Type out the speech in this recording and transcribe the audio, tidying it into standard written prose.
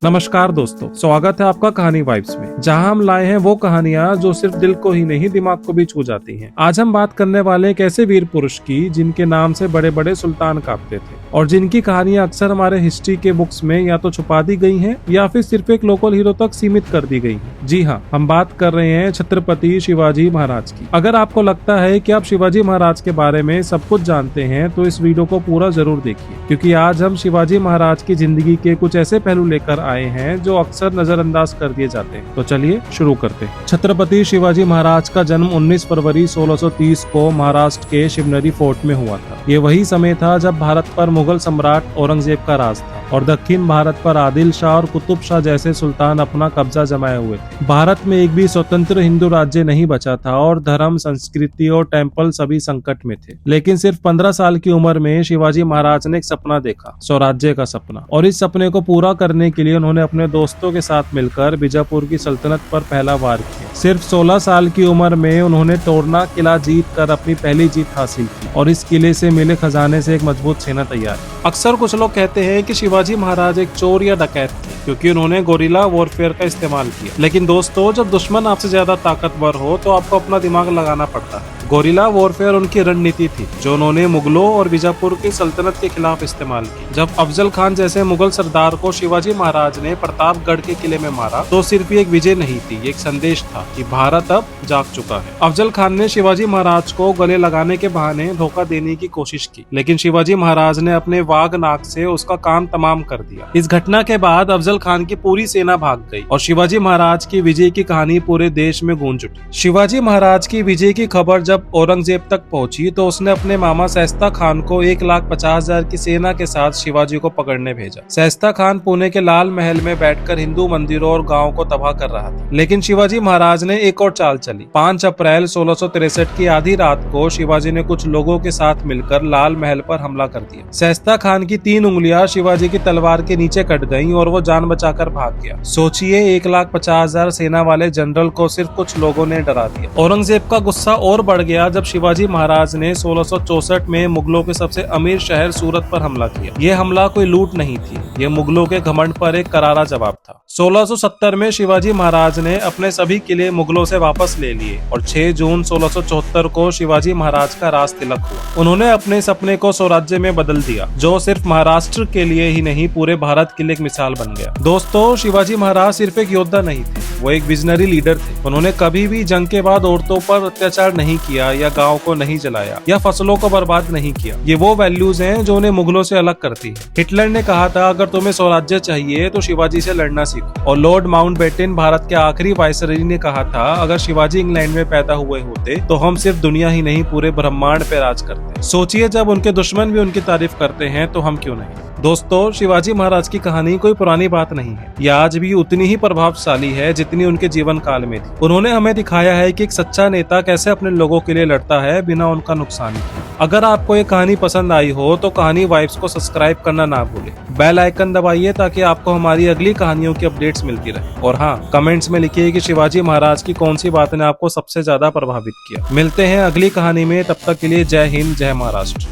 नमस्कार दोस्तों, स्वागत है आपका कहानी वाइब्स में, जहां हम लाए हैं वो कहानियां जो सिर्फ दिल को ही नहीं दिमाग को भी छू जाती हैं। आज हम बात करने वाले एक ऐसे वीर पुरुष की जिनके नाम से बड़े बड़े सुल्तान कांपते थे और जिनकी कहानियां अक्सर हमारे हिस्ट्री के बुक्स में या तो छुपा दी गई हैं या फिर सिर्फ एक लोकल हीरो तक सीमित कर दी गई हैं। जी हाँ, हम बात कर रहे हैं छत्रपति शिवाजी महाराज की। अगर आपको लगता है कि आप शिवाजी महाराज के बारे में सब कुछ जानते हैं तो इस वीडियो को पूरा जरूर देखिए, क्योंकि आज हम शिवाजी महाराज की जिंदगी के कुछ ऐसे पहलू लेकर आए हैं जो अक्सर नजरअंदाज कर दिए जाते हैं। तो चलिए शुरू करते हैं। छत्रपति शिवाजी महाराज का जन्म 19 फरवरी 1630 को महाराष्ट्र के शिवनेरी फोर्ट में हुआ था। ये वही समय था जब भारत पर मुगल सम्राट औरंगजेब का राज था और दक्षिण भारत पर आदिल शाह और कुतुब शाह जैसे सुल्तान अपना कब्जा जमाए हुए थे। भारत में एक भी स्वतंत्र हिंदू राज्य नहीं बचा था और धर्म, संस्कृति और टेम्पल सभी संकट में थे। लेकिन सिर्फ 15 साल की उम्र में शिवाजी महाराज ने एक सपना देखा, स्वराज्य का सपना। और इस सपने को पूरा करने के लिए उन्होंने अपने दोस्तों के साथ मिलकर बीजापुर की सल्तनत पर पहला वार किया। सिर्फ 16 साल की उम्र में उन्होंने तोरना किला जीत कर अपनी पहली जीत हासिल की और इस किले से मिले खजाने से एक मजबूत सेना तैयार। अक्सर कुछ लोग कहते हैं कि शिवाजी महाराज एक चोर या डकैत थे क्योंकि उन्होंने गोरिल्ला वॉरफेयर का इस्तेमाल किया। लेकिन दोस्तों, जब दुश्मन आपसे ज्यादा ताकतवर हो तो आपको अपना दिमाग लगाना पड़ता है। गोरिल्ला वॉरफेयर उनकी रणनीति थी जो उन्होंने मुगलों और बीजापुर की सल्तनत के खिलाफ इस्तेमाल की। जब अफजल खान जैसे मुगल सरदार को शिवाजी महाराज ने प्रतापगढ़ के किले में मारा तो सिर्फ एक विजय नहीं थी, एक संदेश था कि भारत अब जाग चुका है। अफजल खान ने शिवाजी महाराज को गले लगाने के बहाने धोखा देने की कोशिश की, लेकिन शिवाजी महाराज ने अपने वाघ नाक से उसका काम तमाम कर दिया। इस घटना के बाद अफजल खान की पूरी सेना भाग गई और शिवाजी महाराज की विजय की कहानी पूरे देश में गूंज उठी। शिवाजी महाराज की विजय की खबर जब औरंगजेब तक पहुंची तो उसने अपने मामा शाइस्ता खान को 1,50,000 की सेना के साथ शिवाजी को पकड़ने भेजा। शाइस्ता खान पुणे के लाल महल में बैठकर हिंदू मंदिरों और गांवों को तबाह कर रहा था, लेकिन शिवाजी महाराज ने एक और चाल चली। 5 अप्रैल 1663 की आधी रात को शिवाजी ने कुछ लोगों के साथ मिलकर लाल महल पर हमला कर दिया। शाइस्ता खान की 3 उंगलियां शिवाजी की तलवार के नीचे कट गईं और वो जान बचाकर भाग गया। सोचिए, 1,50,000 सेना वाले जनरल को सिर्फ कुछ लोगों ने डरा दिया। औरंगजेब का गुस्सा और बढ़ गया जब शिवाजी महाराज ने 1664 में मुगलों के सबसे अमीर शहर सूरत पर हमला किया। यह हमला कोई लूट नहीं थी, यह मुगलों के घमंड पर एक करारा जवाब था। 1670 में शिवाजी महाराज ने अपने सभी किले मुगलों से वापस ले लिए और 6 जून 1674 को शिवाजी महाराज का राज तिलक हुआ। उन्होंने अपने सपने को स्वराज्य में बदल दिया, जो सिर्फ महाराष्ट्र के लिए ही नहीं पूरे भारत के लिए एक मिसाल बन गया। दोस्तों, शिवाजी महाराज सिर्फ एक योद्धा नहीं थे, वो एक विजनरी लीडर थे। उन्होंने कभी भी जंग के बाद औरतों पर अत्याचार नहीं किया या गांव को नहीं जलाया या फसलों को बर्बाद नहीं किया। ये वो वैल्यूज हैं जो उन्हें मुगलों से अलग करती है। हिटलर ने कहा था, अगर तुम्हें स्वराज्य चाहिए तो शिवाजी से लड़ना सीखो। और लॉर्ड माउंटबेटन, भारत के आखिरी वायसराय, ने कहा था, अगर शिवाजी इंग्लैंड में पैदा हुए होते तो हम सिर्फ दुनिया ही नहीं पूरे ब्रह्मांड पे राज करते। सोचिए, जब उनके दुश्मन भी उनकी तारीफ करते हैं तो हम क्यों नहीं। दोस्तों, शिवाजी महाराज की कहानी कोई पुरानी बात नहीं है, यह आज भी उतनी ही प्रभावशाली है जितनी उनके जीवन काल में थी। उन्होंने हमें दिखाया है कि एक सच्चा नेता कैसे अपने लोगों के लिए लड़ता है बिना उनका नुकसान किए। अगर आपको ये कहानी पसंद आई हो तो कहानी वाइब्स को सब्सक्राइब करना ना भूलें। बेल आइकन दबाइए ताकि आपको हमारी अगली कहानियों की अपडेट्स मिलती रहे। और हाँ, कमेंट्स में लिखिए कि शिवाजी महाराज की कौन सी बात ने आपको सबसे ज्यादा प्रभावित किया। मिलते हैं अगली कहानी में, तब तक के लिए जय हिंद, जय महाराष्ट्र।